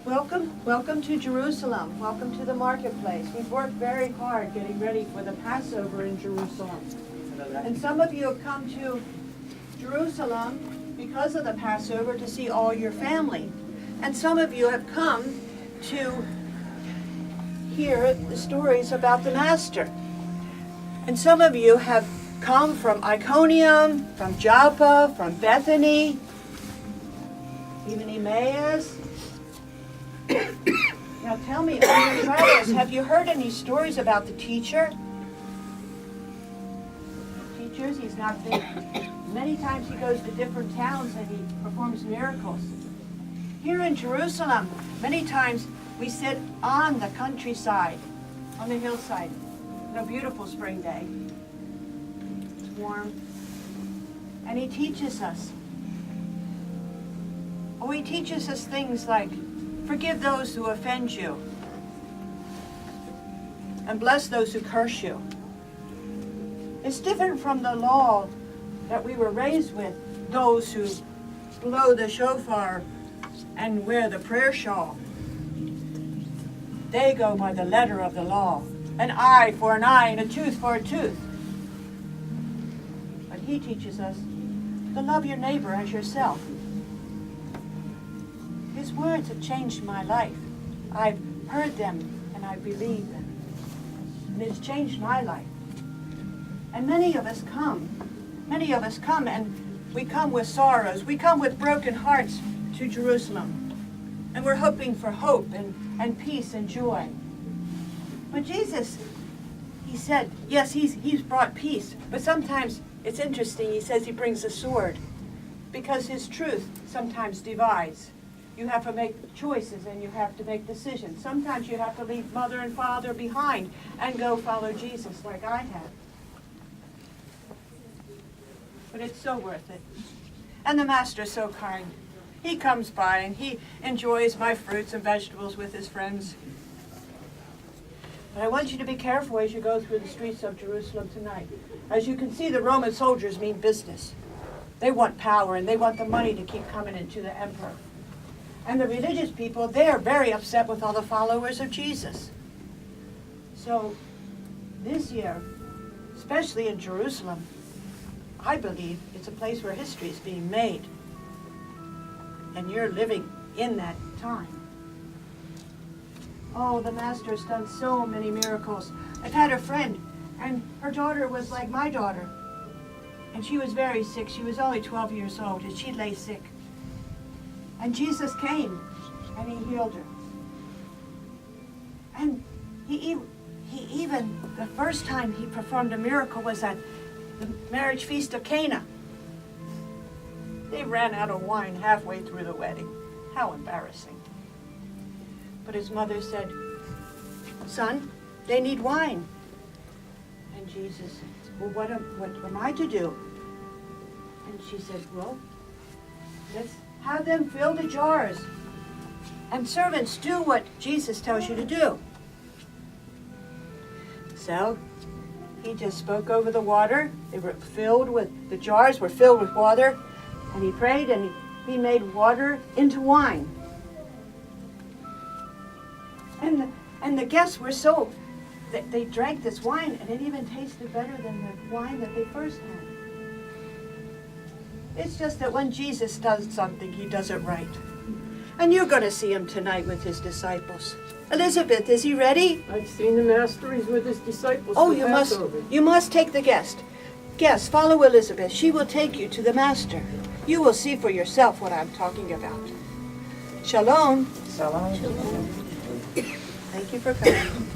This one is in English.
Welcome to Jerusalem. Welcome to the marketplace. We've worked very hard getting ready for the Passover in Jerusalem. And some of you have come to Jerusalem because of the Passover to see all your family. And some of you have come to hear the stories about the Master. And some of you have come from Iconium, from Joppa, from Bethany, even Emmaus. Now tell me, on your travels, have you heard any stories about the teacher? Teachers, he's not been. Many times he goes to different towns and he performs miracles. Here in Jerusalem, many times we sit on the countryside, on the hillside, on a beautiful spring day. It's warm. And he teaches us. Oh, he teaches us things like, forgive those who offend you, and bless those who curse you. It's different from the law that we were raised with, those who blow the shofar and wear the prayer shawl. They go by the letter of the law, an eye for an eye and a tooth for a tooth. But he teaches us to love your neighbor as yourself. His words have changed my life. I've heard them and I believe them. And it's changed my life. And many of us come and we come with sorrows. We come with broken hearts to Jerusalem. And we're hoping for hope and peace and joy. But Jesus, he said, yes, he's brought peace. But sometimes it's interesting, he says he brings a sword. Because his truth sometimes divides. You have to make choices and you have to make decisions. Sometimes you have to leave mother and father behind and go follow Jesus like I have. But it's so worth it. And the Master's so kind. He comes by and he enjoys my fruits and vegetables with his friends. But I want you to be careful as you go through the streets of Jerusalem tonight. As you can see, the Roman soldiers mean business. They want power and they want the money to keep coming into the emperor. And the religious people, they're very upset with all the followers of Jesus. So this year, especially in Jerusalem, I believe it's a place where history is being made. And you're living in that time. Oh, the Master has done so many miracles. I've had a friend, and her daughter was like my daughter. And she was very sick. She was only 12 years old, and she lay sick. And Jesus came, and he healed her. And he even, the first time he performed a miracle was at the marriage feast of Cana. They ran out of wine halfway through the wedding. How embarrassing. But his mother said, son, they need wine. And Jesus said, well, what am I to do? And she said, well, let's have them fill the jars. And servants, do what Jesus tells you to do. So he just spoke over the water. They were filled with, the jars were filled with water. And he prayed and he made water into wine. And the guests were so, they drank this wine and it even tasted better than the wine that they first had. It's just that when Jesus does something, he does it right. And you're going to see him tonight with his disciples. Elizabeth, is he ready? I've seen the Master. He's with his disciples. Oh, you must take the guest. Guest, follow Elizabeth. She will take you to the Master. You will see for yourself what I'm talking about. Shalom. Shalom. Thank you for coming.